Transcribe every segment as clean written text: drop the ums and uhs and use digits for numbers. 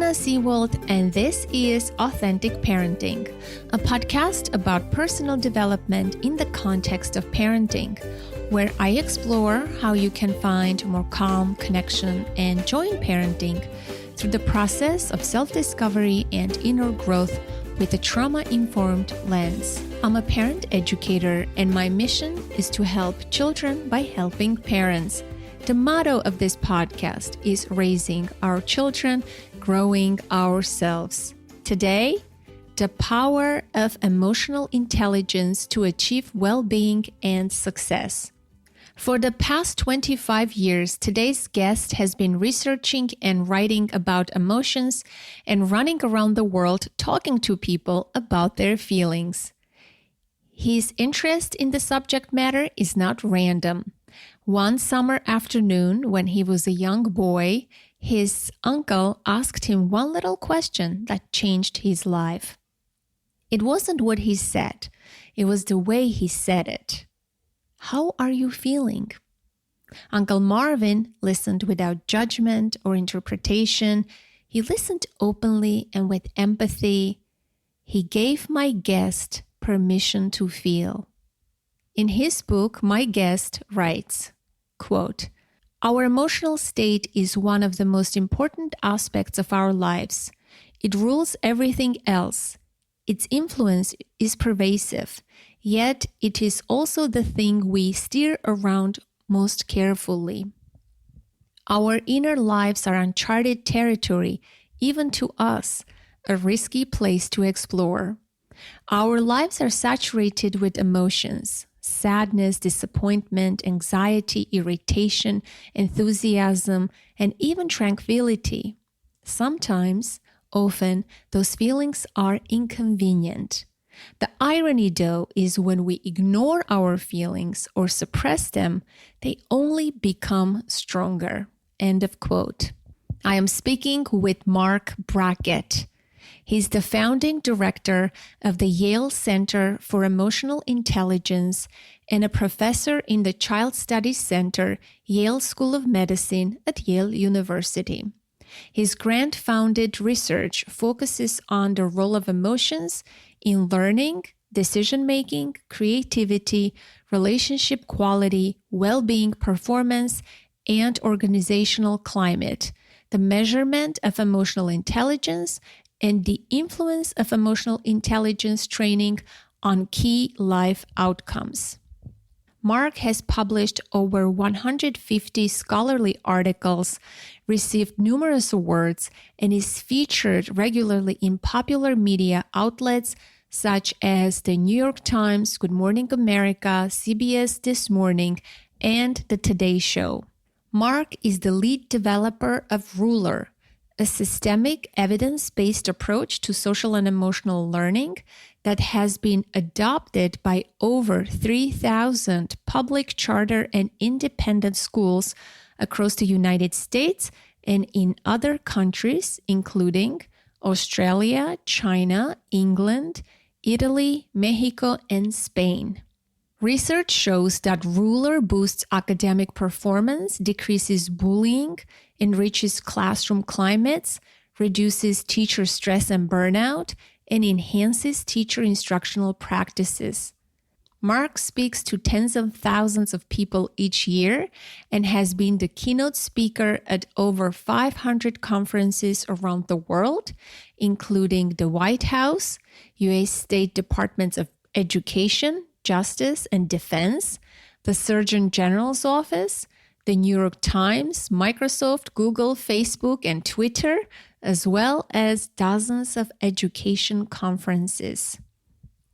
Anna Seawald, and this is Authentic Parenting, a podcast about personal development in the context of parenting, where I explore how you can find more calm, connection, and joy in parenting through the process of self-discovery and inner growth with a trauma-informed lens. I'm a parent educator, and my mission is to help children by helping parents. The motto of this podcast is raising our children, growing ourselves. Today, the power of emotional intelligence to achieve well-being and success. For the past 25 years, today's guest has been researching and writing about emotions and running around the world talking to people about their feelings. His interest in the subject matter is not random. One summer afternoon, when he was a young boy, his uncle asked him one little question that changed his life. It wasn't what he said, it was the way he said it. "How are you feeling?" Uncle Marvin listened without judgment or interpretation. He listened openly and with empathy. He gave my guest permission to feel. In his book, my guest writes, quote, "Our emotional state is one of the most important aspects of our lives. It rules everything else. Its influence is pervasive, yet it is also the thing we steer around most carefully. Our inner lives are uncharted territory, even to us, a risky place to explore. Our lives are saturated with emotions. Sadness, disappointment, anxiety, irritation, enthusiasm, and even tranquility. Sometimes, often, those feelings are inconvenient. The irony, though, is when we ignore our feelings or suppress them, they only become stronger." End of quote. I am speaking with Marc Brackett. He's the founding director of the Yale Center for Emotional Intelligence and a professor in the Child Studies Center, Yale School of Medicine at Yale University. His grant-funded research focuses on the role of emotions in learning, decision-making, creativity, relationship quality, well-being performance, and organizational climate, the measurement of emotional intelligence, and the influence of emotional intelligence training on key life outcomes. Marc has published over 150 scholarly articles, received numerous awards, and is featured regularly in popular media outlets such as the New York Times, Good Morning America, CBS This Morning, and The Today Show. Marc is the lead developer of Ruler, a systemic, evidence-based approach to social and emotional learning that has been adopted by over 3,000 public, charter, and independent schools across the United States and in other countries, including Australia, China, England, Italy, Mexico, and Spain. Research shows that Ruler boosts academic performance, decreases bullying, enriches classroom climates, reduces teacher stress and burnout, and enhances teacher instructional practices. Marc speaks to tens of thousands of people each year and has been the keynote speaker at over 500 conferences around the world, including the White House, U.S. State Departments of Education, Justice, and Defense, the Surgeon General's Office, the New York Times, Microsoft, Google, Facebook, and Twitter, as well as dozens of education conferences.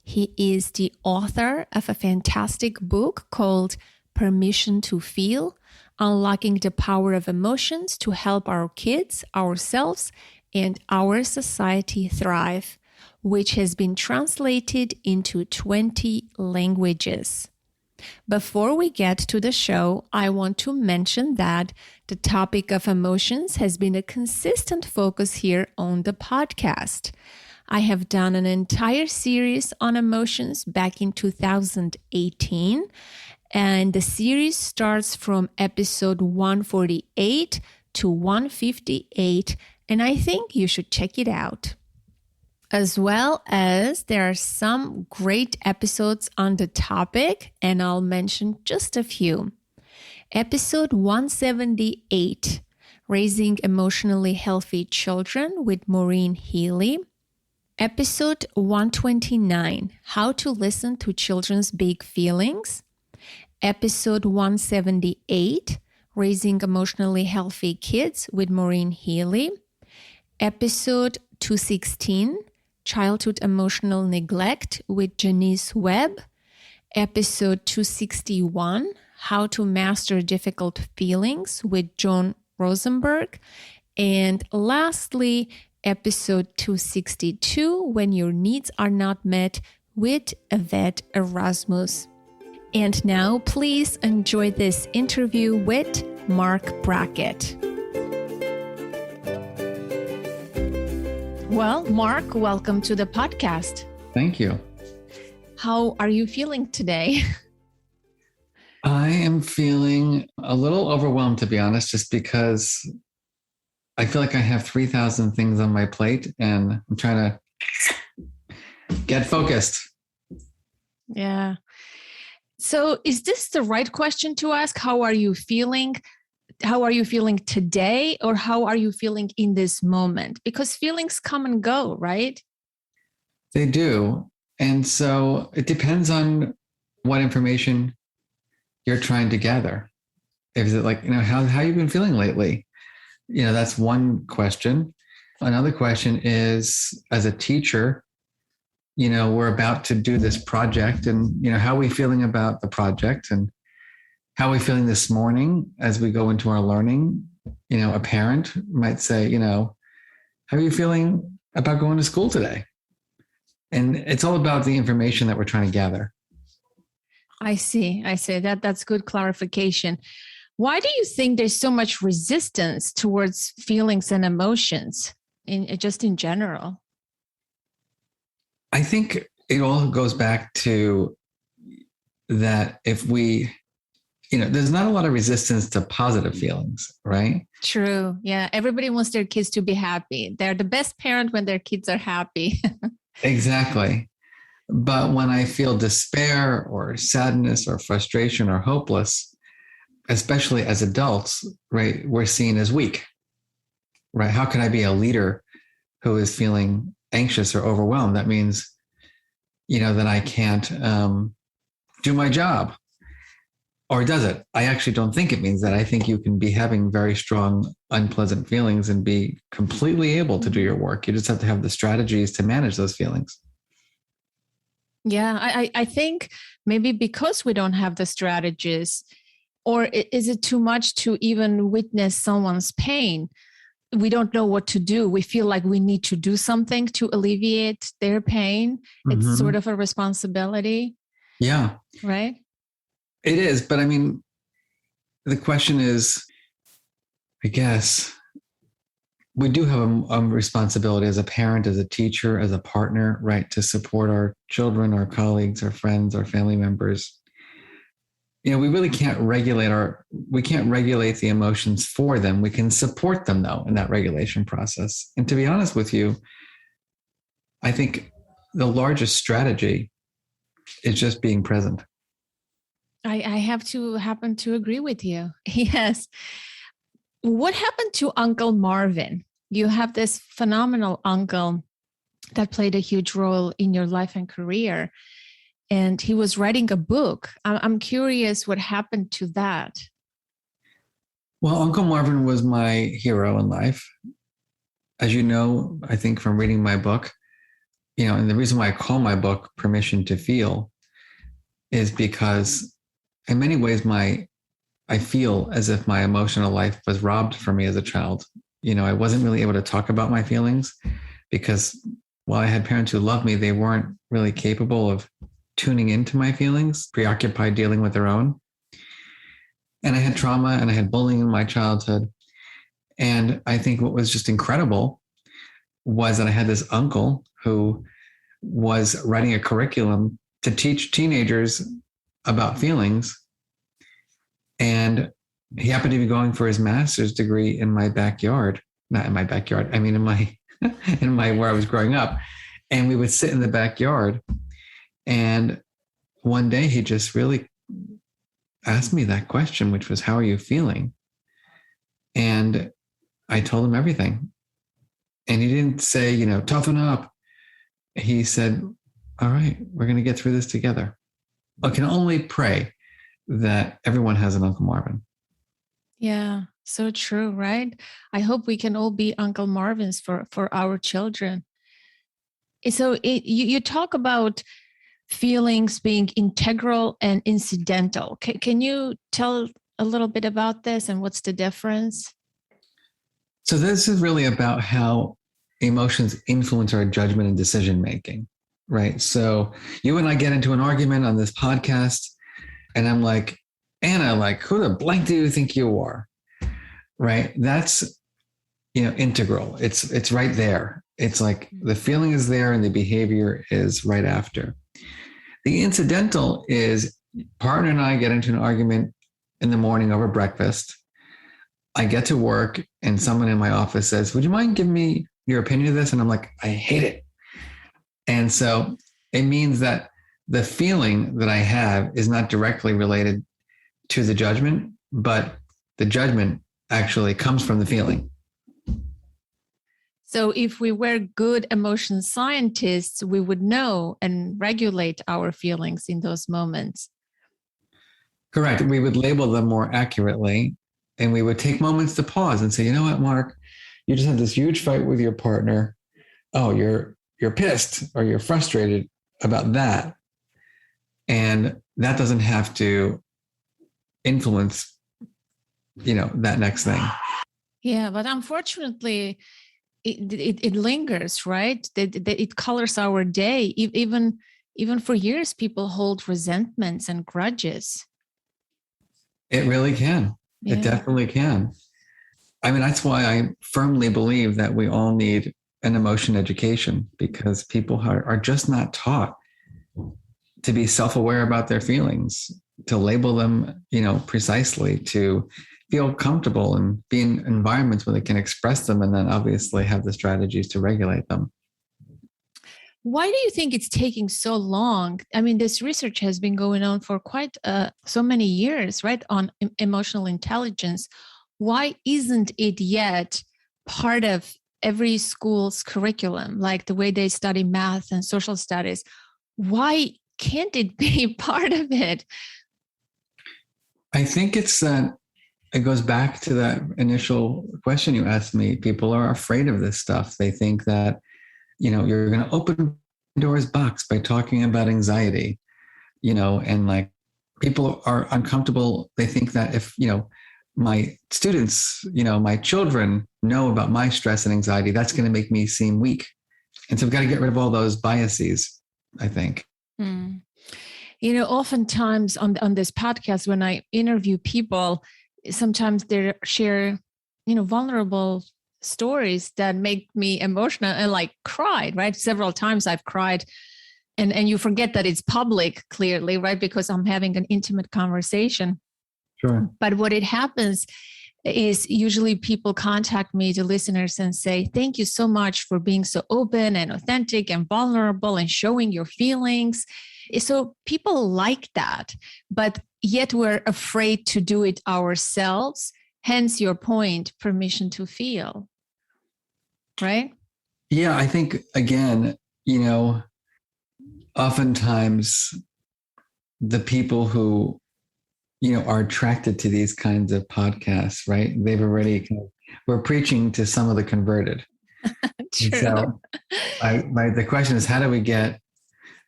He is the author of a fantastic book called Permission to Feel, Unlocking the Power of Emotions to Help Our Kids, Ourselves, and Our Society Thrive, which has been translated into 20 languages. Before we get to the show, I want to mention that the topic of emotions has been a consistent focus here on the podcast. I have done an entire series on emotions back in 2018, and the series starts from episode 148 to 158 and I think you should check it out. As well as there are some great episodes on the topic, and I'll mention just a few. Episode 178, Raising Emotionally Healthy Children with Maureen Healy. Episode 129, How to Listen to Children's Big Feelings. Episode 178, Raising Emotionally Healthy Kids with Maureen Healy. Episode 216, Childhood Emotional Neglect with Janice Webb. Episode 261, How to Master Difficult Feelings with Joan Rosenberg. And lastly, episode 262, When Your Needs Are Not Met with Yvette Erasmus. And now, please enjoy this interview with Marc Brackett. Well, Marc, welcome to the podcast. Thank you. How are you feeling today? I am feeling a little overwhelmed, to be honest, just because I feel like I have 3,000 things on my plate and I'm trying to get focused. Yeah. So is this the right question to ask? How are you feeling? How are you feeling today? Or how are you feeling in this moment? Because feelings come and go, right? They do. And so it depends on what information you're trying to gather. Is it like, how you been feeling lately? That's one question. Another question is, as a teacher, we're about to do this project and, how are we feeling about the project and how are we feeling this morning as we go into our learning? A parent might say, how are you feeling about going to school today? And it's all about the information that we're trying to gather. I see. That's good clarification. Why do you think there's so much resistance towards feelings and emotions in general? I think it all goes back to that if we, there's not a lot of resistance to positive feelings, right? True. Yeah. Everybody wants their kids to be happy. They're the best parent when their kids are happy. Exactly. But when I feel despair or sadness or frustration or hopeless, especially as adults, right, we're seen as weak, right? How can I be a leader who is feeling anxious or overwhelmed? That means, that I can't do my job. Or does it? I actually don't think it means that. I think you can be having very strong, unpleasant feelings and be completely able to do your work. You just have to have the strategies to manage those feelings. Yeah, I think maybe because we don't have the strategies, or is it too much to even witness someone's pain? We don't know what to do. We feel like we need to do something to alleviate their pain. It's sort of a responsibility. Yeah. Right? It is. But I mean, the question is, I guess, we do have a responsibility as a parent, as a teacher, as a partner, right, to support our children, our colleagues, our friends, our family members. We really can't regulate the emotions for them. We can support them, though, in that regulation process. And to be honest with you, I think the largest strategy is just being present. I happen to agree with you. Yes. What happened to Uncle Marvin? You have this phenomenal uncle that played a huge role in your life and career. And he was writing a book. I'm curious what happened to that. Well, Uncle Marvin was my hero in life. As you know, I think from reading my book, and the reason why I call my book Permission to Feel is because in many ways, I feel as if my emotional life was robbed from me as a child. I wasn't really able to talk about my feelings because while I had parents who loved me, they weren't really capable of tuning into my feelings, preoccupied dealing with their own. And I had trauma and I had bullying in my childhood. And I think what was just incredible was that I had this uncle who was writing a curriculum to teach teenagers about feelings. And he happened to be going for his master's degree in my backyard. not in my backyard, I mean, in my, where I was growing up. And we would sit in the backyard. And one day he just really asked me that question, which was, how are you feeling? And I told him everything. And he didn't say, toughen up. He said, all right, we're going to get through this together. I can only pray that everyone has an Uncle Marvin. Yeah, so true, right? I hope we can all be Uncle Marvins for our children. So you talk about feelings being integral and incidental. Can you tell a little bit about this and what's the difference? So this is really about how emotions influence our judgment and decision making, right? So you and I get into an argument on this podcast, and I'm like, Anna, like, who the blank do you think you are? Right? That's, integral. It's right there. It's like the feeling is there and the behavior is right after. The incidental is partner and I get into an argument in the morning over breakfast. I get to work and someone in my office says, would you mind giving me your opinion of this? And I'm like, I hate it. And so it means that the feeling that I have is not directly related to the judgment, but the judgment actually comes from the feeling. So if we were good emotion scientists, we would know and regulate our feelings in those moments. Correct. We would label them more accurately, and we would take moments to pause and say, you know what, Mark, you just had this huge fight with your partner. Oh, you're pissed or you're frustrated about that. And that doesn't have to influence, that next thing. Yeah, but unfortunately, it lingers, right? It colors our day. Even for years, people hold resentments and grudges. It really can. Yeah. It definitely can. I mean, that's why I firmly believe that we all need an emotion education, because people are just not taught to be self-aware about their feelings, to label them, precisely, to feel comfortable and be in environments where they can express them, and then obviously have the strategies to regulate them. Why do you think it's taking so long? I mean, this research has been going on for quite so many years, right, on emotional intelligence. Why isn't it yet part of every school's curriculum, like the way they study math and social studies? Why can't it be part of it? I think it's that it goes back to that initial question you asked me. People are afraid of this stuff. They think that, you're going to open Pandora's box by talking about anxiety, and like people are uncomfortable. They think that if, my students, my children know about my stress and anxiety, that's going to make me seem weak. And so we've got to get rid of all those biases, I think. Mm. Oftentimes on this podcast, when I interview people, sometimes they share, vulnerable stories that make me emotional and like cried, right? Several times I've cried, and you forget that it's public, clearly, right? Because I'm having an intimate conversation. Sure. But what it happens is usually people contact me, the listeners, and say, thank you so much for being so open and authentic and vulnerable and showing your feelings. So people like that, but yet we're afraid to do it ourselves. Hence your point, permission to feel. Right? Yeah, I think, again, oftentimes the people who, are attracted to these kinds of podcasts, right? They've already, we're preaching to some of the converted. True. So the question is, how do we get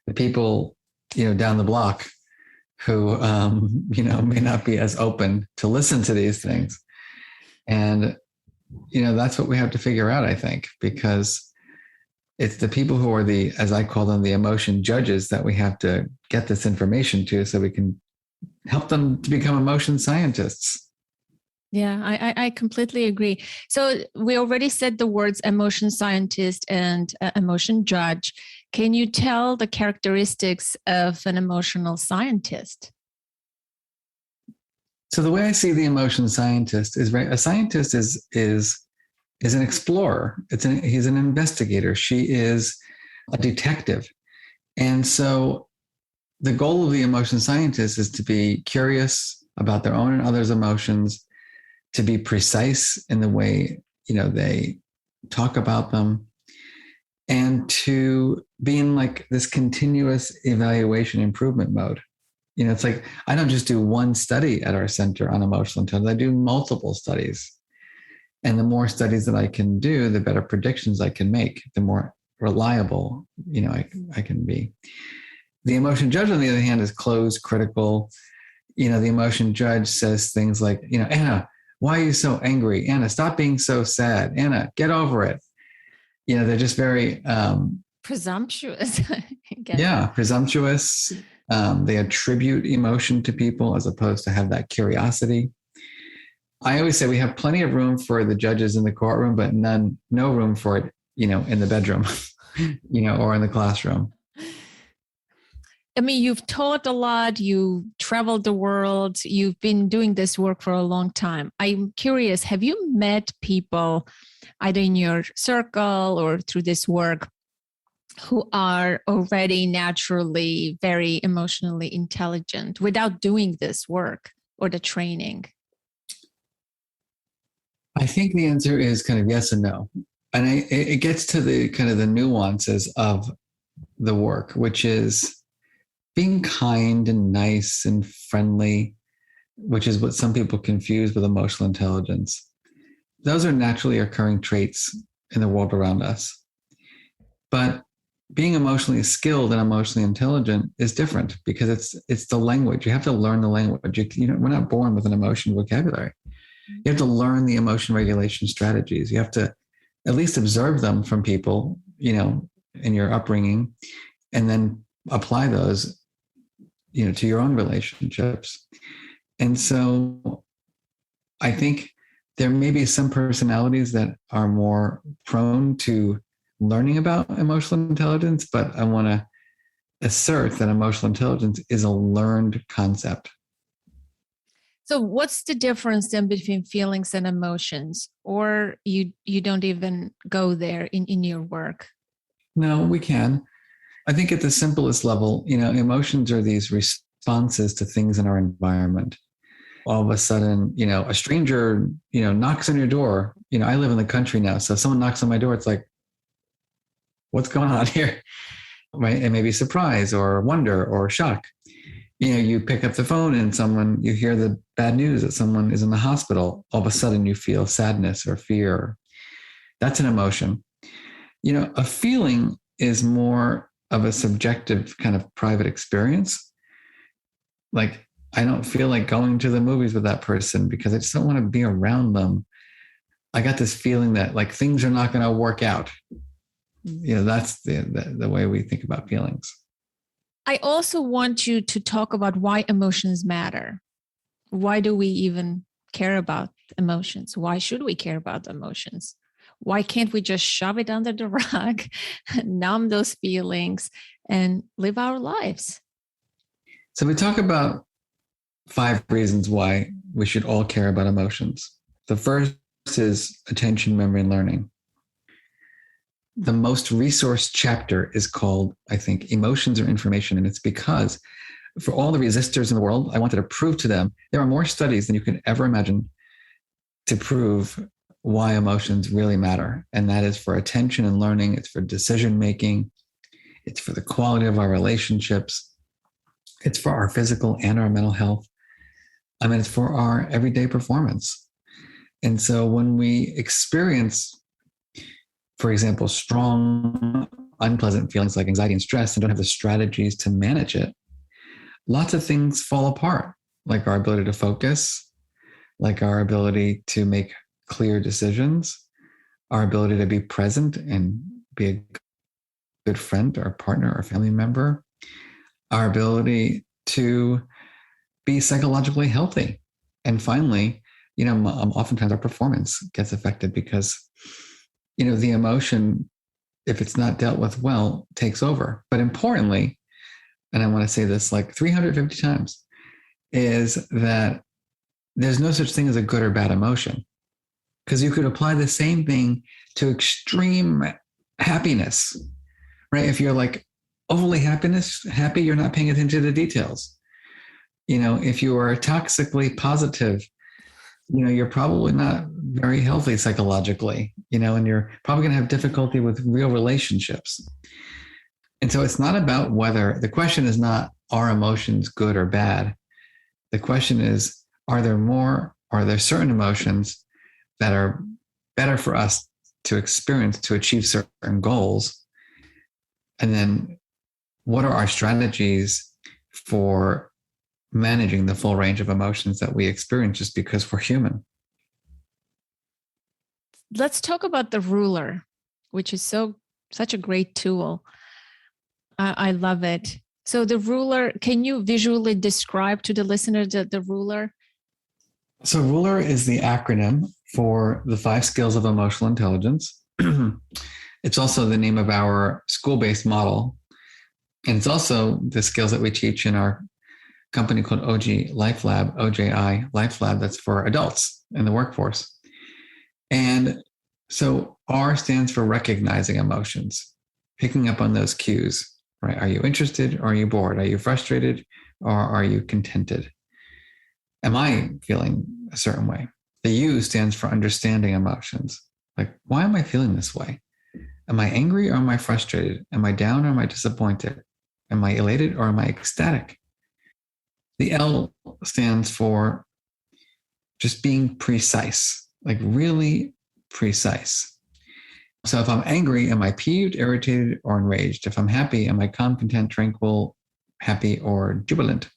the people, down the block who, may not be as open to listen to these things? And, that's what we have to figure out, I think, because it's the people who are the, as I call them, the emotion judges, that we have to get this information to, so we can help them to become emotion scientists. Yeah, I completely agree. So we already said the words emotion scientist and emotion judge. Can you tell the characteristics of an emotional scientist? So the way I see the emotion scientist is, right, a scientist is is an explorer. He's an investigator. She is a detective. And so the goal of the emotion scientist is to be curious about their own and others' emotions, to be precise in the way, they talk about them, and to be in like this continuous evaluation improvement mode. It's like, I don't just do one study at our center on emotional intelligence. I do multiple studies. And the more studies that I can do, the better predictions I can make, the more reliable, I can be. The emotion judge, on the other hand, is closed, critical. The emotion judge says things like, Anna, why are you so angry? Anna, stop being so sad. Anna, get over it. They're just very presumptuous. Yeah, presumptuous. They attribute emotion to people as opposed to have that curiosity. I always say we have plenty of room for the judges in the courtroom, but no room for it, in the bedroom, or in the classroom. I mean, you've taught a lot, you traveled the world, you've been doing this work for a long time. I'm curious, have you met people either in your circle or through this work who are already naturally very emotionally intelligent without doing this work or the training? I think the answer is kind of yes and no. And it gets to the kind of the nuances of the work, which is being kind and nice and friendly, which is what some people confuse with emotional intelligence. Those are naturally occurring traits in the world around us. But being emotionally skilled and emotionally intelligent is different because it's the language. You have to learn the language. We're not born with an emotion vocabulary. You have to learn the emotion regulation strategies. You have to at least observe them from people, in your upbringing, and then apply those, to your own relationships. And so I think there may be some personalities that are more prone to learning about emotional intelligence, but I want to assert that emotional intelligence is a learned concept. So what's the difference then between feelings and emotions? Or you don't even go there in your work? No, we can. I think at the simplest level, emotions are these responses to things in our environment. All of a sudden, a stranger, knocks on your door. I live in the country now. So if someone knocks on my door, it's like, what's going on here? Right? It may be surprise or wonder or shock. You pick up the phone and you hear the bad news that someone is in the hospital. All of a sudden you feel sadness or fear. That's an emotion. A feeling is more of a subjective kind of private experience. Like, I don't feel like going to the movies with that person because I just don't want to be around them. I got this feeling that like things are not going to work out. That's the way we think about feelings. I also want you to talk about why emotions matter. Why do we even care about emotions? Why should we care about emotions? Why can't we just shove it under the rug, numb those feelings, and live our lives? So we talk about 5 reasons why we should all care about emotions. The first is attention, memory, and learning. The most resourced chapter is called, I think, Emotions or Information. And it's because for all the resistors in the world, I wanted to prove to them there are more studies than you could ever imagine to prove why emotions really matter. And that is for attention and learning. It's for decision-making. It's for the quality of our relationships. It's for our physical and our mental health. It's for our everyday performance. And so when we experience, for example, strong, unpleasant feelings like anxiety and stress and don't have the strategies to manage it, lots of things fall apart, like our ability to focus, like our ability to make clear decisions, our ability to be present and be a good friend or partner or family member, our ability to be psychologically healthy. And finally, oftentimes our performance gets affected because the emotion, if it's not dealt with well, takes over. But importantly, and I want to say this like 350 times, is that there's no such thing as a good or bad emotion. Because you could apply the same thing to extreme happiness, right? If you're like overly happy, you're not paying attention to the details. If you are toxically positive, you're probably not very healthy psychologically, and you're probably going to have difficulty with real relationships. And so it's not about whether, the question is not, are emotions good or bad? The question is, are there certain emotions that are better for us to experience to achieve certain goals? And then what are our strategies for managing the full range of emotions that we experience just because we're human? Let's talk about the ruler, which is such a great tool. I love it. So the ruler, can you visually describe to the listener the ruler? So ruler is the acronym for the 5 skills of emotional intelligence. It's also the name of our school-based model. And it's also the skills that we teach in our company called OJI Life Lab, that's for adults in the workforce. And so R stands for recognizing emotions, picking up on those cues, right? Are you interested or are you bored? Are you frustrated or are you contented? Am I feeling a certain way? The U stands for understanding emotions. Like, why am I feeling this way? Am I angry or am I frustrated? Am I down or am I disappointed? Am I elated or am I ecstatic? The L stands for just being precise, like really precise. So if I'm angry, am I peeved, irritated, or enraged? If I'm happy, am I calm, content, tranquil, happy, or jubilant?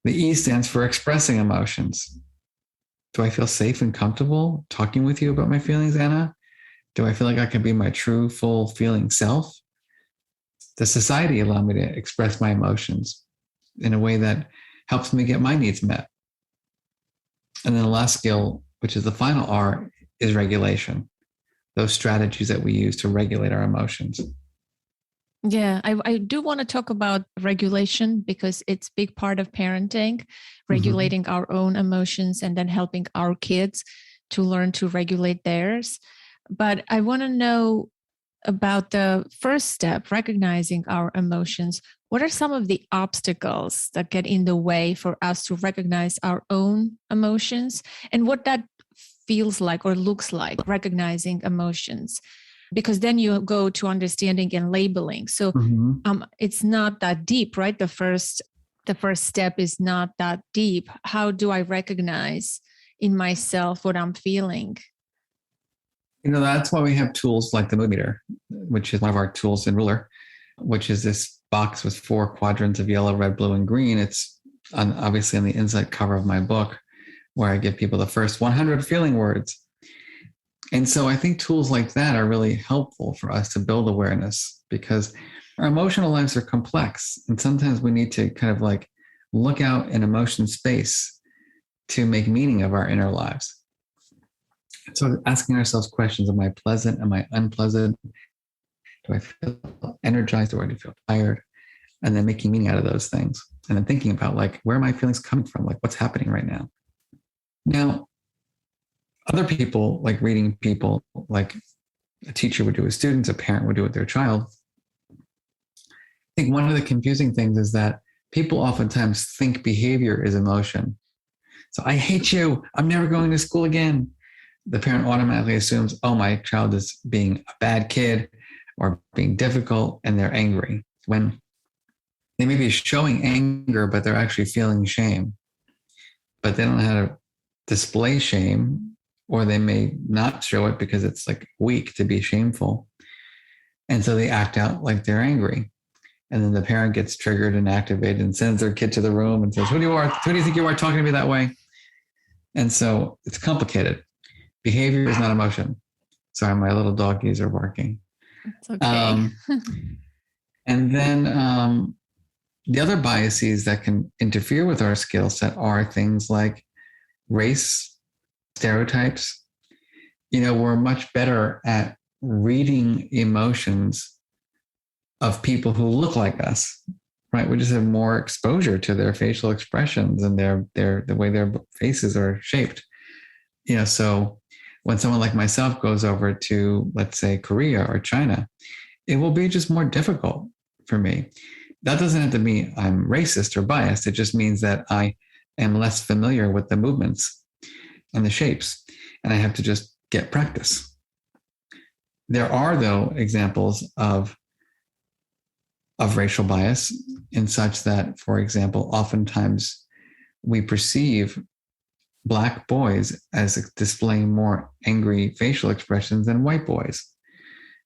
The E stands for expressing emotions. Do I feel safe and comfortable talking with you about my feelings, Anna? Do I feel like I can be my true, full feeling self? Does society allow me to express my emotions in a way that helps me get my needs met? And then the last skill, which is the final R, is regulation. Those strategies that we use to regulate our emotions. Yeah, I do want to talk about regulation because it's a big part of parenting, regulating our own emotions and then helping our kids to learn to regulate theirs. But I want to know about the first step, recognizing our emotions. What are some of the obstacles that get in the way for us to recognize our own emotions and what that feels like or looks like, recognizing emotions? Because then you go to understanding and labeling. So it's not that deep, right? The first step is not that deep. How do I recognize in myself what I'm feeling? That's why we have tools like the mood meter, which is one of our tools in Ruler, which is this box with 4 quadrants of yellow, red, blue, and green. It's obviously on the inside cover of my book, where I give people the first 100 feeling words. And so I think tools like that are really helpful for us to build awareness, because our emotional lives are complex. And sometimes we need to kind of like look out in emotion space to make meaning of our inner lives. So asking ourselves questions, am I pleasant? Am I unpleasant? Do I feel energized or do I feel tired? And then making meaning out of those things. And then thinking about like, where are my feelings coming from? Like, what's happening right now? Now, other people, like reading people, like a teacher would do with students, a parent would do with their child. I think one of the confusing things is that people oftentimes think behavior is emotion. So I hate you. I'm never going to school again. The parent automatically assumes, oh, my child is being a bad kid or being difficult, and they're angry. When they may be showing anger, but they're actually feeling shame. But they don't know how to display shame, or they may not show it because it's like weak to be shameful. And so they act out like they're angry. And then the parent gets triggered and activated and sends their kid to the room and says, who do you think you are talking to me that way? And so it's complicated. Behavior is not emotion. Sorry, my little doggies are barking. It's okay. And then the other biases that can interfere with our skill set are things like race, stereotypes. We're much better at reading emotions of people who look like us, right? We just have more exposure to their facial expressions and the way their faces are shaped. So when someone like myself goes over to, let's say, Korea or China, it will be just more difficult for me. That doesn't have to mean I'm racist or biased. It just means that I am less familiar with the movements and the shapes, and I have to just get practice. There are, though, examples of racial bias in such that, for example, oftentimes we perceive Black boys as displaying more angry facial expressions than white boys.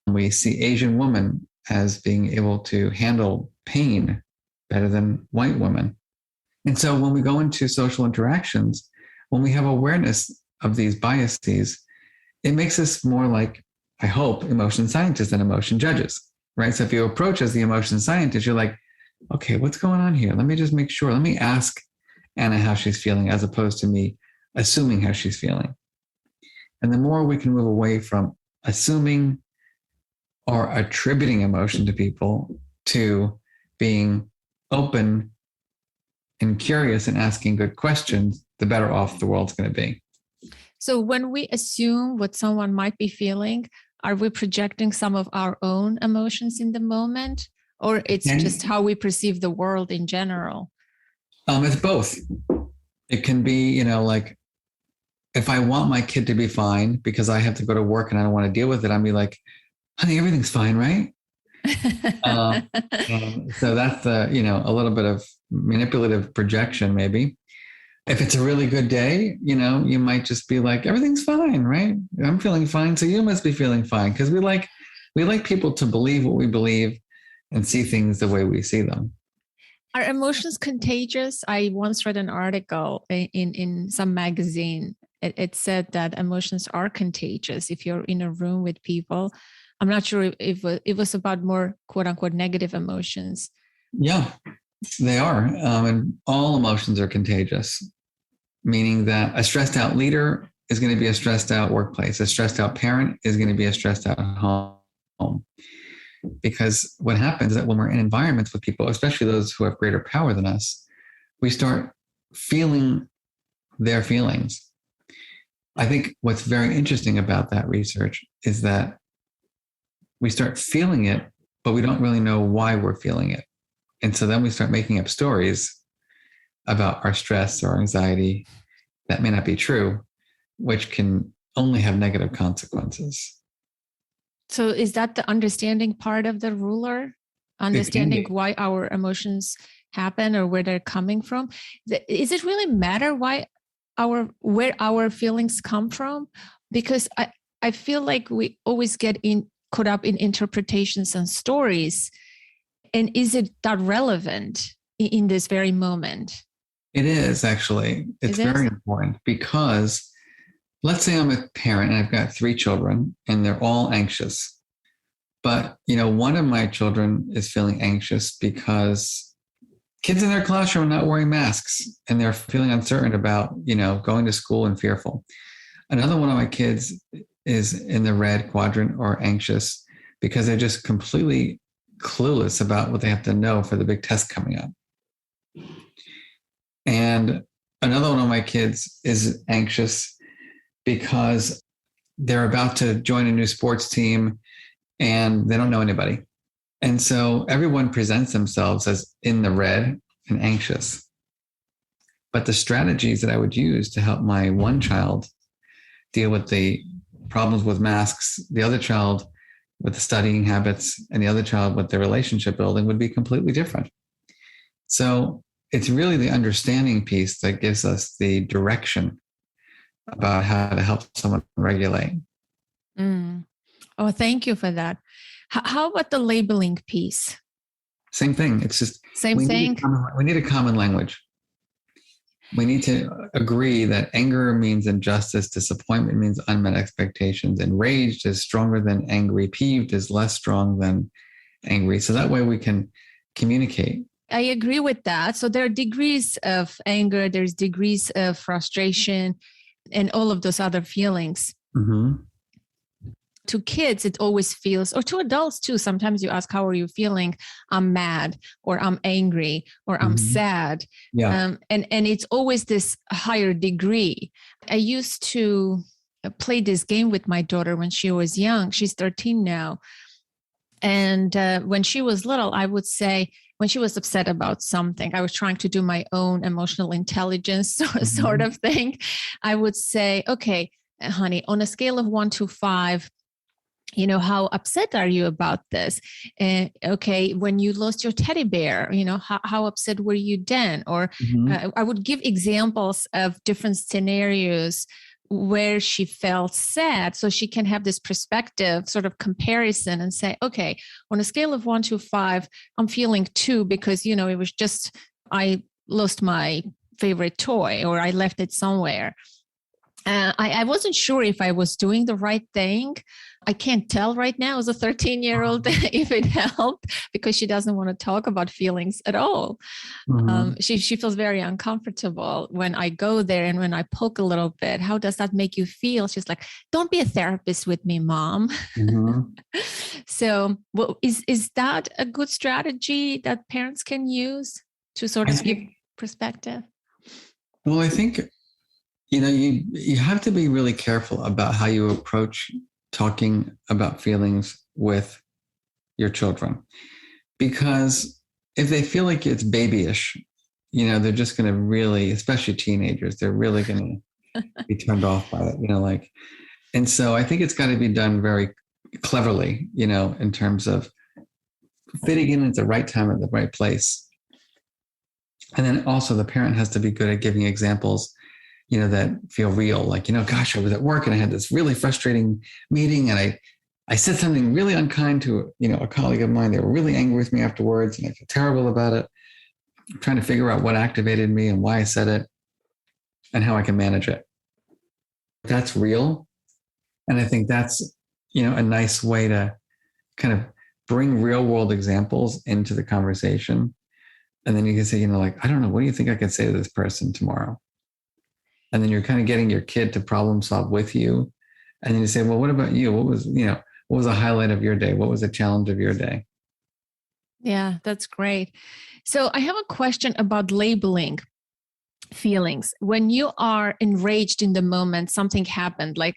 We see Asian women as being able to handle pain better than white women. And so when we go into social interactions, when we have awareness of these biases, it makes us more like, I hope, emotion scientists than emotion judges, right? So if you approach as the emotion scientist, you're like, okay, what's going on here? Let me just make sure. Let me ask Anna how she's feeling, as opposed to me assuming how she's feeling. And the more we can move away from assuming or attributing emotion to people to being open and curious and asking good questions, the better off the world's going to be. So when we assume what someone might be feeling, are we projecting some of our own emotions in the moment? Or it's just how we perceive the world in general? It's both. It can be, like if I want my kid to be fine because I have to go to work and I don't want to deal with it, I'll be like, honey, everything's fine, right? And so that's a little bit of manipulative projection, maybe. If it's a really good day, you might just be like, everything's fine, right? I'm feeling fine, so you must be feeling fine, because we like people to believe what we believe and see things the way we see them. Are emotions contagious? I once read an article in some magazine. It said that emotions are contagious. If you're in a room with people, I'm not sure if it was about more quote unquote negative emotions. Yeah, they are. And all emotions are contagious, meaning that a stressed out leader is going to be a stressed out workplace. A stressed out parent is going to be a stressed out home. Because what happens is that when we're in environments with people, especially those who have greater power than us, we start feeling their feelings. I think what's very interesting about that research is that we start feeling it, but we don't really know why we're feeling it. And so then we start making up stories about our stress or anxiety that may not be true, which can only have negative consequences. So is that the understanding part of the ruler? Understanding why our emotions happen or where they're coming from? Is it really matter where our feelings come from? Because I feel like we always get caught up in interpretations and stories. And is it that relevant in this very moment? It is, actually. It's very important, because let's say I'm a parent and I've got 3 children and they're all anxious. But, one of my children is feeling anxious because kids in their classroom are not wearing masks and they're feeling uncertain about, going to school and fearful. Another one of my kids is in the red quadrant or anxious because they're just completely clueless about what they have to know for the big test coming up. And another one of my kids is anxious because they're about to join a new sports team and they don't know anybody. And so everyone presents themselves as in the red and anxious. But the strategies that I would use to help my one child deal with the problems with masks, the other child with the studying habits, and the other child with the relationship building would be completely different. So it's really the understanding piece that gives us the direction about how to help someone regulate. Oh, thank you for that. How about the labeling piece? Same thing. It's just same thing. We need a common language. We need to agree that anger means injustice, disappointment means unmet expectations, enraged is stronger than angry, peeved is less strong than angry. So that way we can communicate. I agree with that. So there are degrees of anger, there's degrees of frustration, and all of those other feelings. Mm-hmm. to kids, it always feels, or to adults too. Sometimes you ask, how are you feeling? I'm mad, or I'm angry, or I'm sad. Yeah. And it's always this higher degree. I used to play this game with my daughter when she was young. She's 13 now. And when she was little, I would say, when she was upset about something, I was trying to do my own emotional intelligence sort of thing. I would say, okay, honey, on a scale of 1 to 5, how upset are you about this? Okay, when you lost your teddy bear, how upset were you then? Or I would give examples of different scenarios where she felt sad, so she can have this perspective sort of comparison and say, okay, on a scale of 1 to 5, I'm feeling 2 because, it was just, I lost my favorite toy, or I left it somewhere. I wasn't sure if I was doing the right thing. I can't tell right now as a 13-year-old if it helped, because she doesn't want to talk about feelings at all. She feels very uncomfortable when I go there, and when I poke a little bit, how does that make you feel? She's like, don't be a therapist with me, Mom. So is that a good strategy that parents can use to sort of give perspective? Well, I think you have to be really careful about how you approach talking about feelings with your children, because if they feel like it's babyish, they're just going to really, especially teenagers, they're really going to be turned off by it, and so I think it's got to be done very cleverly, in terms of fitting in at the right time at the right place. And then also the parent has to be good at giving examples that feel real. Like, gosh, I was at work and I had this really frustrating meeting, and I said something really unkind to, a colleague of mine. They were really angry with me afterwards, and I feel terrible about it. I'm trying to figure out what activated me and why I said it and how I can manage it. That's real. And I think that's, a nice way to kind of bring real world examples into the conversation. And then you can say, I don't know, what do you think I could say to this person tomorrow? And then you're kind of getting your kid to problem solve with you. And then you say, well, what about you? What was the highlight of your day? What was the challenge of your day? Yeah, that's great. So I have a question about labeling feelings. When you are enraged in the moment, something happened, like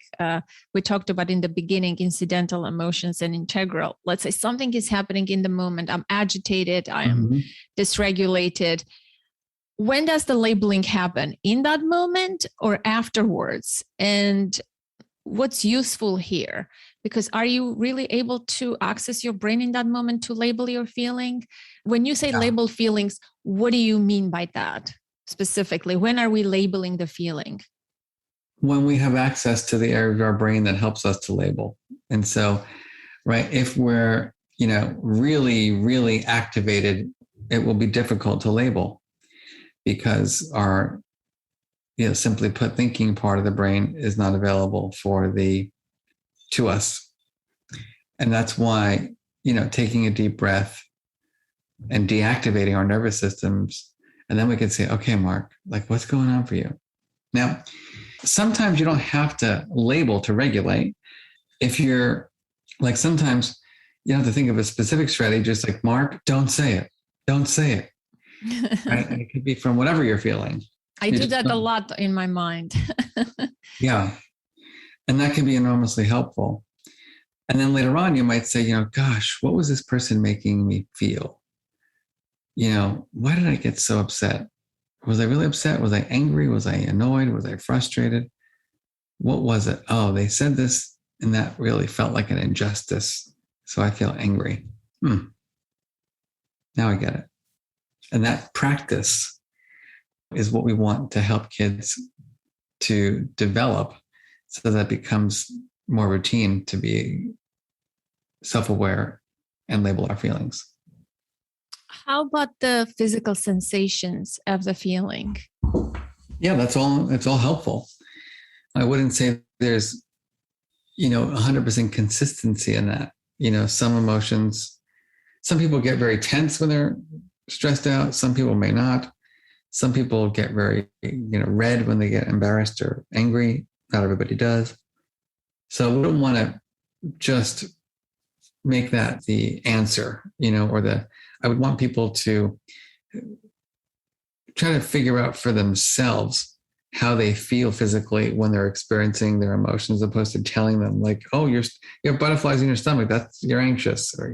we talked about in the beginning, incidental emotions and integral. Let's say something is happening in the moment. I'm agitated. I am dysregulated. When does the labeling happen? In that moment or afterwards? And what's useful here? Because are you really able to access your brain in that moment to label your feeling? When you say label feelings, what do you mean by that specifically? When are we labeling the feeling? When we have access to the area of our brain that helps us to label. And so, right, if we're, really, really activated, it will be difficult to label, because our, simply put, thinking part of the brain is not available to us. And that's why, taking a deep breath and deactivating our nervous systems. And then we can say, okay, Marc, like, what's going on for you? Now, sometimes you don't have to label to regulate. If you're like, sometimes you have to think of a specific strategy, just like, Marc, don't say it. Don't say it. Right? And it could be from whatever you're feeling. I do that a lot in my mind. Yeah. And that can be enormously helpful. And then later on, you might say, gosh, what was this person making me feel? Why did I get so upset? Was I really upset? Was I angry? Was I annoyed? Was I frustrated? What was it? Oh, they said this, and that really felt like an injustice. So I feel angry. Now I get it. And that practice is what we want to help kids to develop, so that becomes more routine to be self-aware and label our feelings. How about the physical sensations of the feeling? Yeah, it's all helpful. I wouldn't say there's, 100% consistency in that. Some emotions, some people get very tense when they're stressed out. Some people may not. Some people get very, red when they get embarrassed or angry. Not everybody does. So we don't want to just make that the answer, I would want people to try to figure out for themselves how they feel physically when they're experiencing their emotions, as opposed to telling them like, oh, you have butterflies in your stomach, you're anxious, or.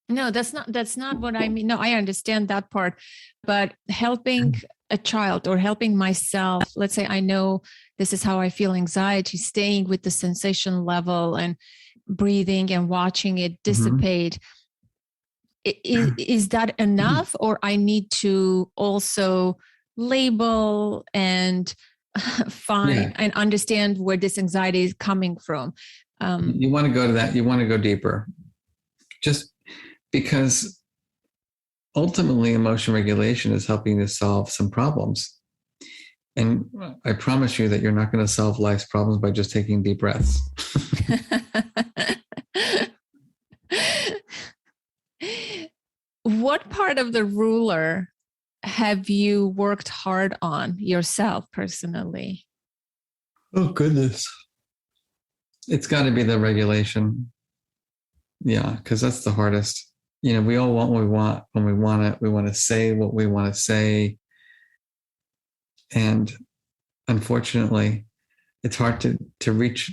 No, that's not what I mean. No, I understand that part, but helping a child or helping myself, let's say I know this is how I feel anxiety, staying with the sensation level and breathing and watching it dissipate. Is that enough, or I need to also label and find and understand where this anxiety is coming from? You want to go to that. You want to go deeper, just because ultimately emotion regulation is helping to solve some problems. And I promise you that you're not going to solve life's problems by just taking deep breaths. What part of the ruler have you worked hard on yourself personally? Oh, goodness. It's got to be the regulation. Yeah, because that's the hardest. We all want what we want when we want it. We want to say what we want to say. And unfortunately, it's hard to reach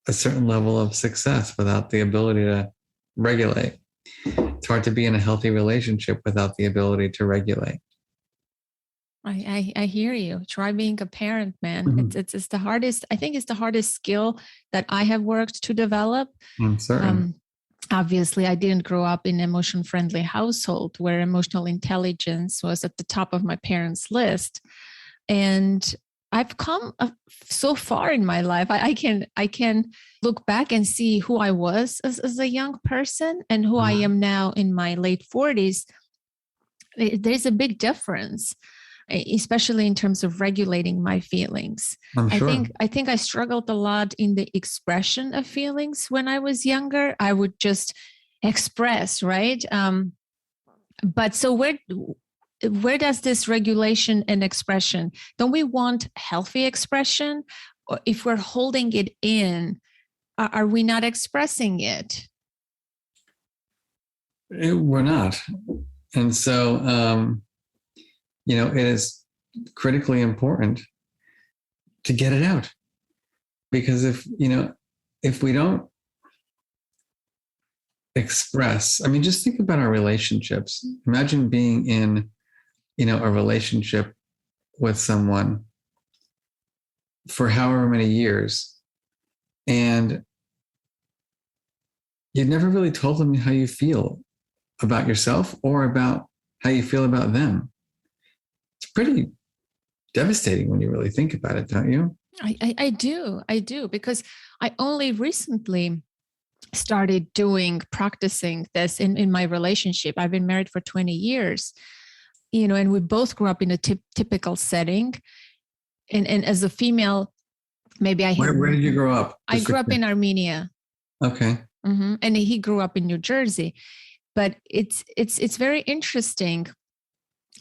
a certain level of success without the ability to regulate. It's hard to be in a healthy relationship without the ability to regulate. I hear you. Try being a parent, man. It's the hardest. I think it's the hardest skill that I have worked to develop. I'm certain. Obviously, I didn't grow up in an emotion-friendly household where emotional intelligence was at the top of my parents' list. And I've come so far in my life. I can look back and see who I was as a young person and who I am now in my late 40s. There's a big difference, especially in terms of regulating my feelings. I'm sure. I think I struggled a lot in the expression of feelings when I was younger. I would just express, right? But so where does this regulation and expression, don't we want healthy expression? Or if we're holding it in, are we not expressing it? We're not. And so, it is critically important to get it out. Because if we don't express, just think about our relationships. Imagine being in a relationship with someone for however many years, and you've never really told them how you feel about yourself or about how you feel about them. It's pretty devastating when you really think about it, don't you? I do, because I only recently started practicing this in my relationship. I've been married for 20 years. And we both grew up in a typical setting. And as a female, maybe Where did you grow up? I grew up in Armenia. Okay. And he grew up in New Jersey. But it's very interesting.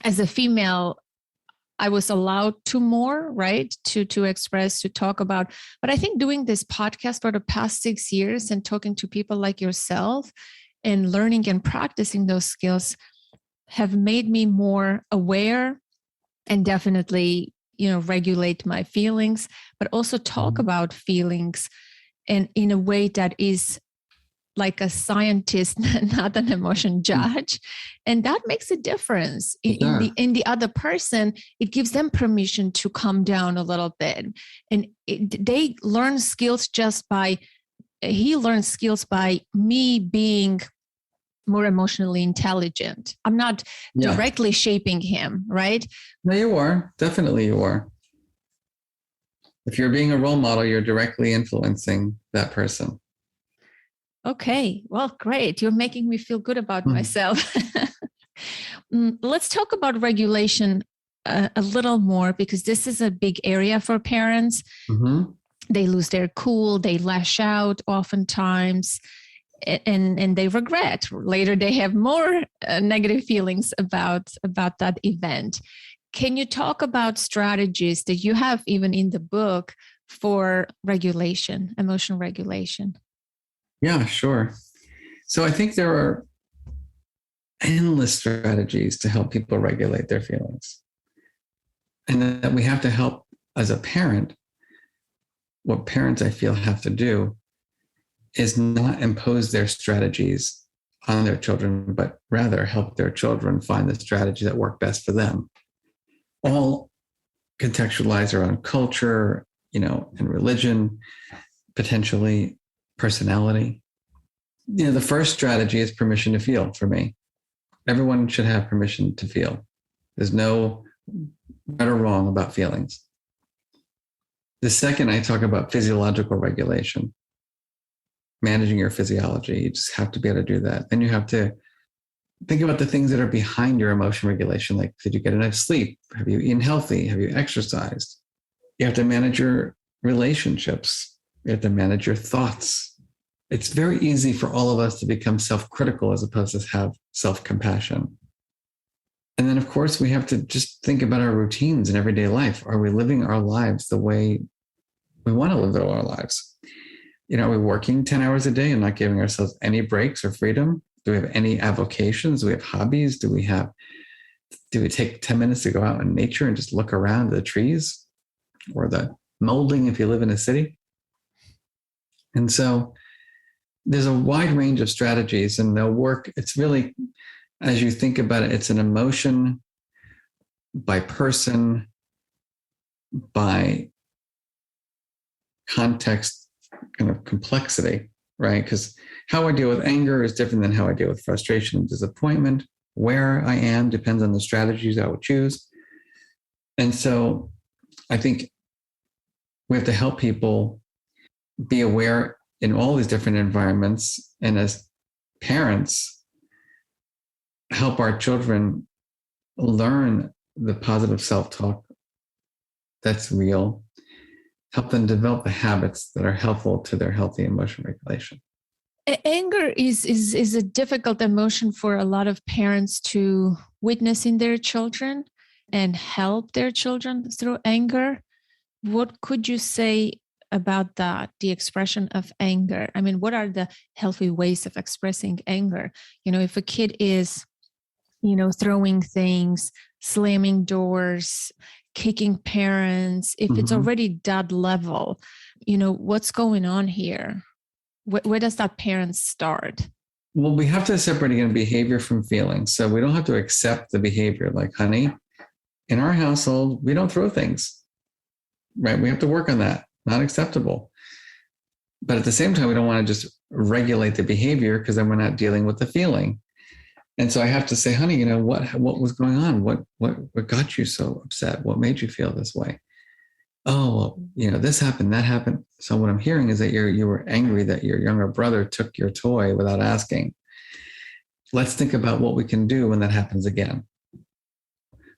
As a female, I was allowed to more, right? To express, to talk about. But I think doing this podcast for the past 6 years and talking to people like yourself and learning and practicing those skills have made me more aware and definitely, regulate my feelings, but also talk about feelings and in a way that is like a scientist, not an emotion judge. And that makes a difference in the other person. It gives them permission to calm down a little bit. And they learn skills he learns skills by me being more emotionally intelligent. I'm not directly shaping him, right? No, you are. Definitely you are. If you're being a role model, you're directly influencing that person. Okay, well, great. You're making me feel good about myself. Let's talk about regulation a little more, because this is a big area for parents. They lose their cool, they lash out oftentimes, and they regret. Later, they have more negative feelings about that event. Can you talk about strategies that you have even in the book for regulation, emotional regulation? Yeah, sure. So I think there are endless strategies to help people regulate their feelings. And that we have to help as a parent. What parents I feel have to do is not impose their strategies on their children, but rather help their children find the strategy that work best for them. All contextualize around culture, and religion, potentially personality. The first strategy is permission to feel for me. Everyone should have permission to feel. There's no right or wrong about feelings. The second, I talk about physiological regulation, managing your physiology. You just have to be able to do that. Then you have to think about the things that are behind your emotion regulation. Like, did you get enough sleep? Have you eaten healthy? Have you exercised? You have to manage your relationships. You have to manage your thoughts. It's very easy for all of us to become self-critical as opposed to have self-compassion. And then, of course, we have to just think about our routines in everyday life. Are we living our lives the way we want to live our lives? Are we working 10 hours a day and not giving ourselves any breaks or freedom? Do we have any avocations? Do we have hobbies? Do we take 10 minutes to go out in nature and just look around the trees or the molding if you live in a city? And so there's a wide range of strategies, and they'll work. It's really, as you think about it, it's an emotion by person, by context, kind of complexity, right? Because how I deal with anger is different than how I deal with frustration and disappointment. Where I am depends on the strategies I would choose. And so I think we have to help people be aware in all these different environments, and as parents, help our children learn the positive self-talk that's real, help them develop the habits that are helpful to their healthy emotion regulation. Anger is a difficult emotion for a lot of parents to witness in their children and help their children through anger. What could you say about that, the expression of anger? I mean, what are the healthy ways of expressing anger? If a kid is, throwing things, slamming doors, kicking parents, if it's already that level, what's going on here? Where does that parent start? Well, we have to separate again behavior from feelings. So we don't have to accept the behavior. Like, honey, in our household, we don't throw things, right? We have to work on that. Not acceptable. But at the same time, we don't want to just regulate the behavior, because then we're not dealing with the feeling. And so I have to say, honey, what was going on? What got you so upset? What made you feel this way? Oh, well, this happened, that happened. So what I'm hearing is that you were angry that your younger brother took your toy without asking. Let's think about what we can do when that happens again.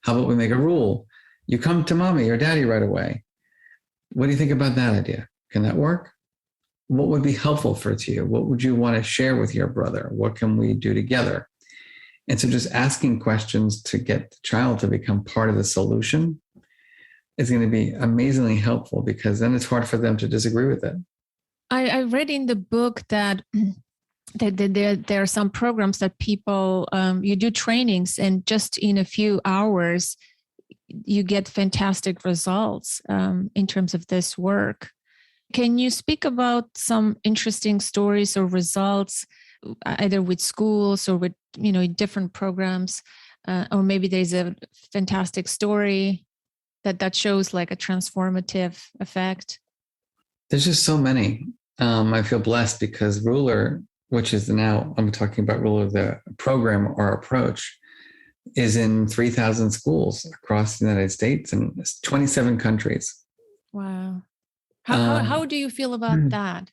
How about we make a rule? You come to mommy or daddy right away. What do you think about that idea? Can that work? What would be helpful to you? What would you want to share with your brother? What can we do together? And so just asking questions to get the child to become part of the solution is going to be amazingly helpful, because then it's hard for them to disagree with it. I read in the book that there are some programs that people, you do trainings, and just in a few hours, you get fantastic results in terms of this work. Can you speak about some interesting stories or results, either with schools or with, different programs, or maybe there's a fantastic story that shows like a transformative effect? There's just so many. I feel blessed because Ruler, which is now, I'm talking about Ruler, the program or approach, is in 3,000 schools across the United States and 27 countries. Wow. How do you feel about that?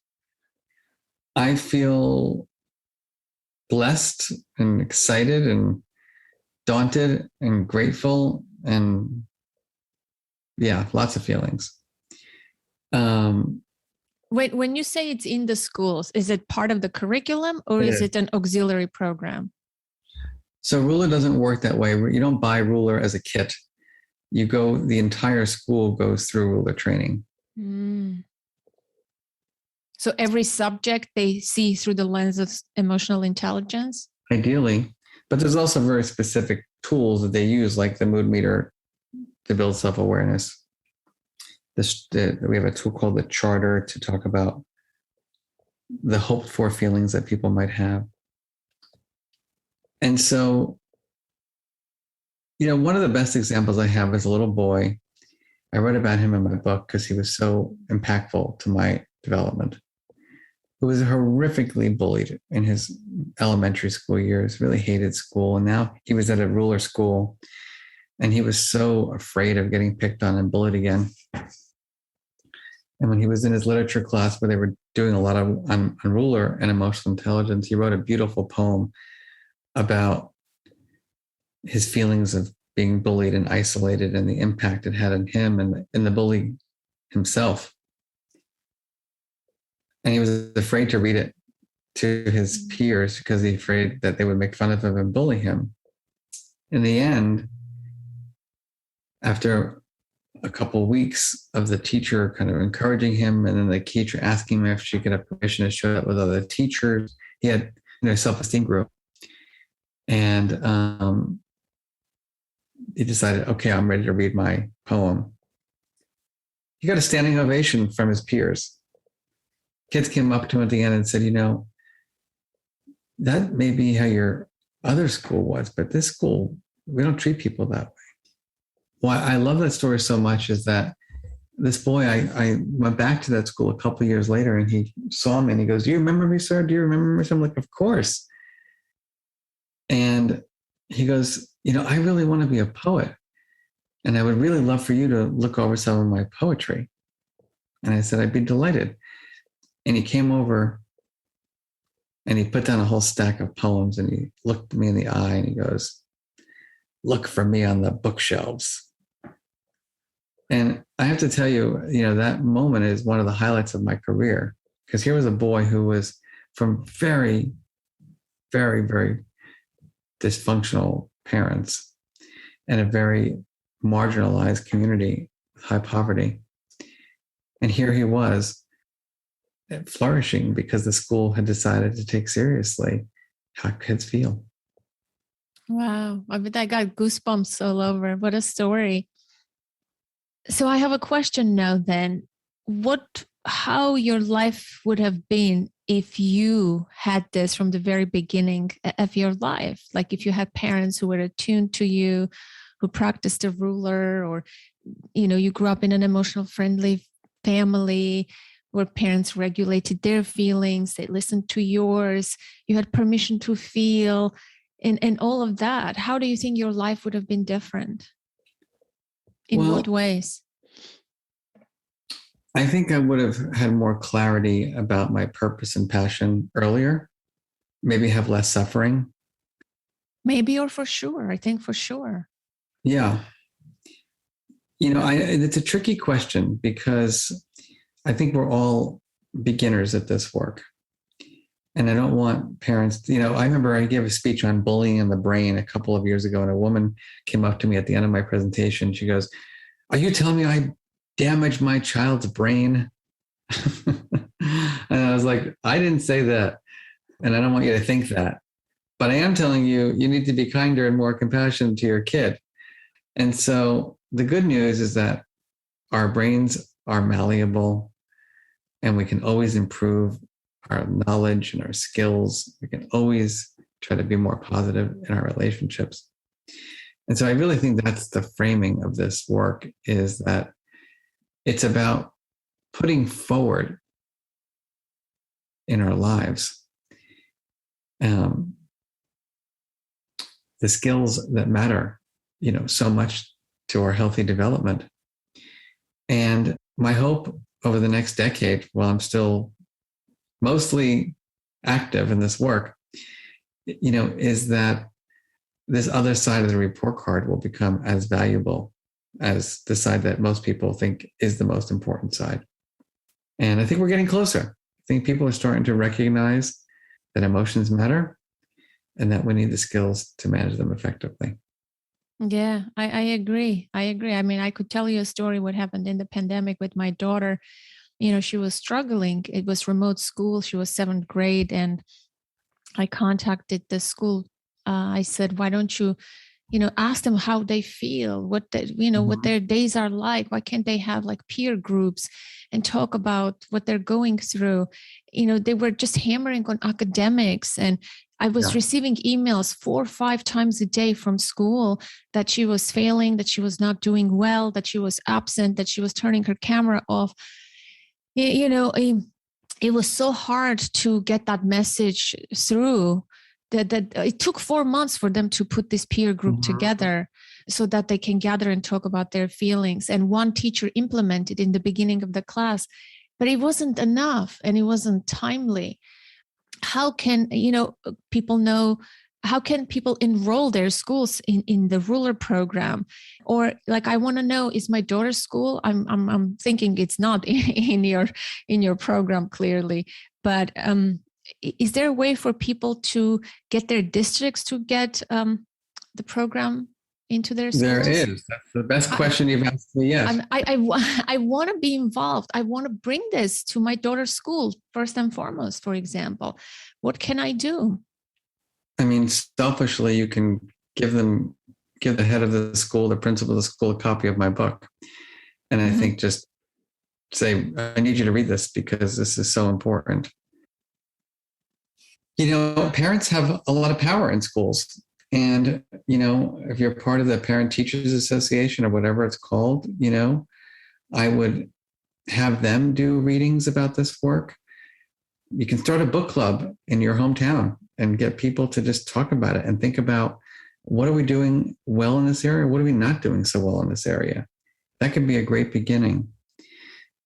I feel blessed and excited and daunted and grateful, and lots of feelings. When you say it's in the schools, is it part of the curriculum, or is it an auxiliary program? So Ruler doesn't work that way. You don't buy Ruler as a kit. The entire school goes through Ruler training. So every subject they see through the lens of emotional intelligence? Ideally. But there's also very specific tools that they use, like the mood meter, to build self-awareness. We have a tool called the Charter to talk about the hoped for feelings that people might have. And so, one of the best examples I have is a little boy. I wrote about him in my book because he was so impactful to my development, who was horrifically bullied in his elementary school years, really hated school. And now he was at a ruler school, and he was so afraid of getting picked on and bullied again. And when he was in his literature class where they were doing a lot of on ruler and emotional intelligence, he wrote a beautiful poem about his feelings of being bullied and isolated and the impact it had on him and the bully himself. And he was afraid to read it to his peers because he was afraid that they would make fun of him and bully him. In the end, after a couple of weeks of the teacher kind of encouraging him, and then the teacher asking him if she could have permission to show up with other teachers, he had a self-esteem group. And he decided, okay, I'm ready to read my poem. He got a standing ovation from his peers. Kids came up to him at the end and said, that may be how your other school was, but this school, we don't treat people that way. Why I love that story so much is that this boy, I went back to that school a couple of years later, and he saw me and he goes, "Do you remember me, sir? Do you remember me?" So I'm like, "Of course." And he goes, "I really want to be a poet, and I would really love for you to look over some of my poetry." And I said, "I'd be delighted." And he came over and he put down a whole stack of poems, and he looked me in the eye and he goes, "Look for me on the bookshelves." And I have to tell you, that moment is one of the highlights of my career, because here was a boy who was from very, very, very dysfunctional parents and a very marginalized community with high poverty. And here he was flourishing because the school had decided to take seriously how kids feel. Wow. I got goosebumps all over. What a story. So I have a question now then. How your life would have been if you had this from the very beginning of your life? Like if you had parents who were attuned to you, who practiced a ruler, or, you grew up in an emotional friendly family where parents regulated their feelings, they listened to yours, you had permission to feel, and all of that. How do you think your life would have been different? In what ways? I think I would have had more clarity about my purpose and passion earlier, maybe have less suffering. Maybe, or for sure. I think for sure. Yeah. It's a tricky question because I think we're all beginners at this work. And I don't want parents, I remember I gave a speech on bullying in the brain a couple of years ago, and a woman came up to me at the end of my presentation. She goes, "Are you telling me I damaged my child's brain?" And I was like, "I didn't say that. And I don't want you to think that. But I am telling you, you need to be kinder and more compassionate to your kid." And so the good news is that our brains are malleable, and we can always improve our knowledge and our skills. We can always try to be more positive in our relationships. And so I really think that's the framing of this work, is that it's about putting forward in our lives the skills that matter, so much to our healthy development. And my hope over the next decade, while I'm still mostly active in this work, is that this other side of the report card will become as valuable as the side that most people think is the most important side. And I think we're getting closer. I think people are starting to recognize that emotions matter and that we need the skills to manage them effectively. Yeah, I agree. I mean, I could tell you a story what happened in the pandemic with my daughter. she was struggling. It was remote school. She was 7th grade, and I contacted the school. I said, why don't you, ask them how they feel, what what their days are like. Why can't they have like peer groups and talk about what they're going through? They were just hammering on academics, and I was receiving emails 4 or 5 times a day from school that she was failing, that she was not doing well, that she was absent, that she was turning her camera off. It was so hard to get that message through that it took 4 months for them to put this peer group together so that they can gather and talk about their feelings. And one teacher implemented in the beginning of the class, but it wasn't enough and it wasn't timely. How can, people know, how can people enroll their schools in the ruler program? Or like, I want to know, is my daughter's school? I'm thinking it's not in your program clearly, but is there a way for people to get their districts to get the program into their schools? There is. That's the best question you've asked me yet. I want to be involved. I want to bring this to my daughter's school, first and foremost, for example. What can I do? I mean, selfishly, you can give the head of the school, the principal of the school, a copy of my book. And I think just say, I need you to read this because this is so important. Parents have a lot of power in schools. And, if you're part of the Parent Teachers Association or whatever it's called, I would have them do readings about this work. You can start a book club in your hometown and get people to just talk about it and think about, what are we doing well in this area? What are we not doing so well in this area? That could be a great beginning.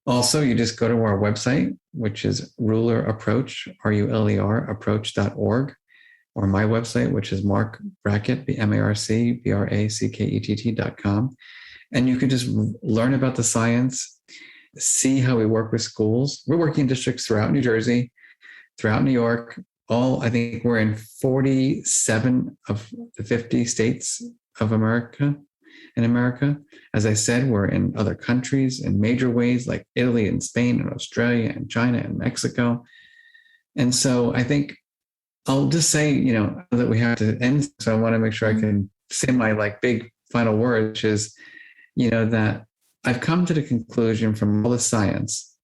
Also, you just go to our website, which is Ruler Approach, RULER, approach.org, or my website, which is Marc Brackett, MarcBrackett.com. And you can just learn about the science, see how we work with schools. We're working in districts throughout New Jersey, throughout New York. I think we're in 47 of the 50 states of America. In America, as I said, we're in other countries in major ways like Italy and Spain and Australia and China and Mexico. And so I think I'll just say, that we have to end. So I want to make sure I can say my big final word, which is, that I've come to the conclusion from all the science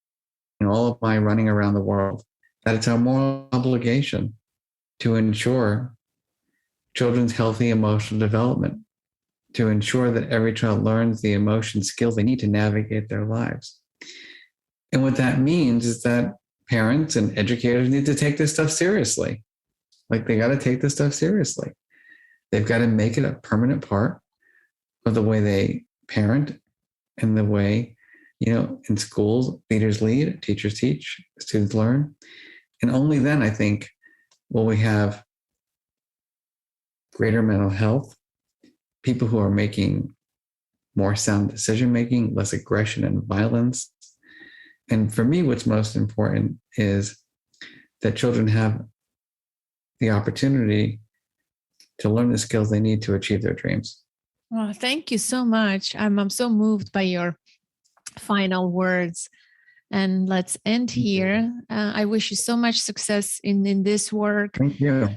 and all of my running around the world that it's our moral obligation to ensure children's healthy emotional development, to ensure that every child learns the emotion skills they need to navigate their lives. And what that means is that parents and educators need to take this stuff seriously. They got to take this stuff seriously. They've got to make it a permanent part of the way they parent and the way, in schools, leaders lead, teachers teach, students learn. And only then, I think, will we have greater mental health, people who are making more sound decision-making, less aggression and violence. And for me, what's most important is that children have the opportunity to learn the skills they need to achieve their dreams. Well, thank you so much. I'm so moved by your final words. And let's end here. I wish you so much success in this work. Thank you.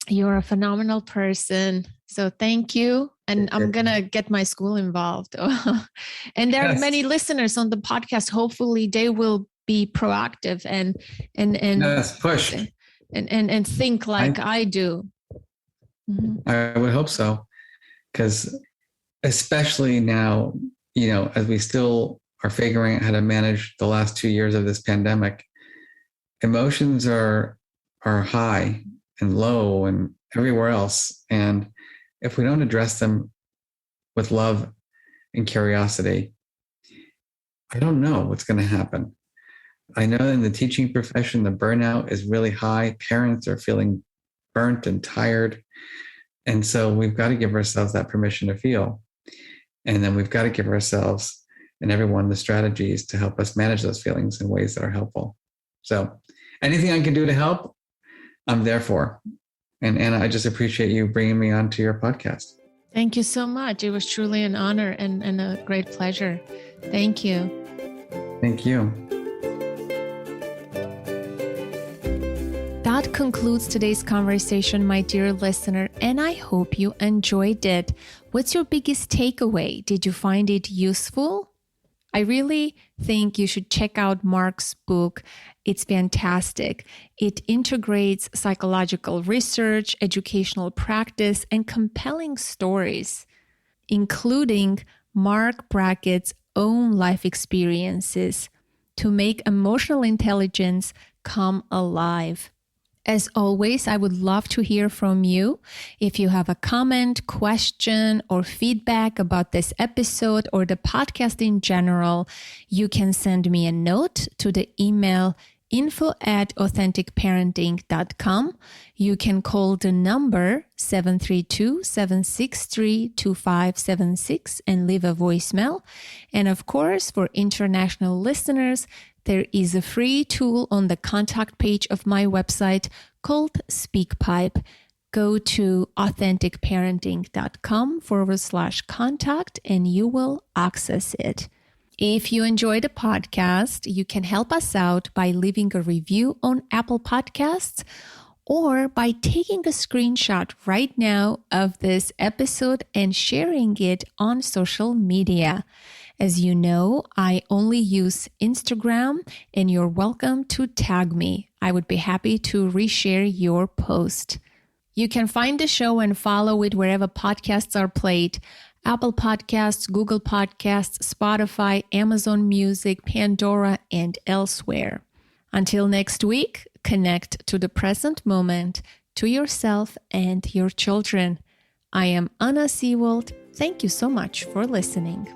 You're a phenomenal person. So thank you. And I'm going to get my school involved. And there are many listeners on the podcast. Hopefully they will be proactive and push and think like I do. I would hope so. Because especially now, as we still are figuring out how to manage the last 2 years of this pandemic, emotions are high and low and everywhere else. And if we don't address them with love and curiosity, I don't know what's going to happen. I know in the teaching profession, the burnout is really high. Parents are feeling burnt and tired. And so we've got to give ourselves that permission to feel. And then we've got to give ourselves and everyone the strategies to help us manage those feelings in ways that are helpful. So anything I can do to help, I'm there for. And Anna, I just appreciate you bringing me onto your podcast. Thank you so much. It was truly an honor and a great pleasure. Thank you. Thank you. That concludes today's conversation, my dear listener, and I hope you enjoyed it. What's your biggest takeaway? Did you find it useful? I really think you should check out Marc's book. It's fantastic. It integrates psychological research, educational practice, and compelling stories, including Marc Brackett's own life experiences to make emotional intelligence come alive. As always, I would love to hear from you. If you have a comment, question, or feedback about this episode or the podcast in general, you can send me a note to the email info@authenticparenting.com. You can call the number 732-763-2576 and leave a voicemail. And of course, for international listeners, there is a free tool on the contact page of my website called SpeakPipe. Go to authenticparenting.com/contact and you will access it. If you enjoy the podcast, you can help us out by leaving a review on Apple Podcasts or by taking a screenshot right now of this episode and sharing it on social media. As you know, I only use Instagram, and you're welcome to tag me. I would be happy to reshare your post. You can find the show and follow it wherever podcasts are played: Apple Podcasts, Google Podcasts, Spotify, Amazon Music, Pandora, and elsewhere. Until next week, connect to the present moment, to yourself and your children. I am Anna Seewald. Thank you so much for listening.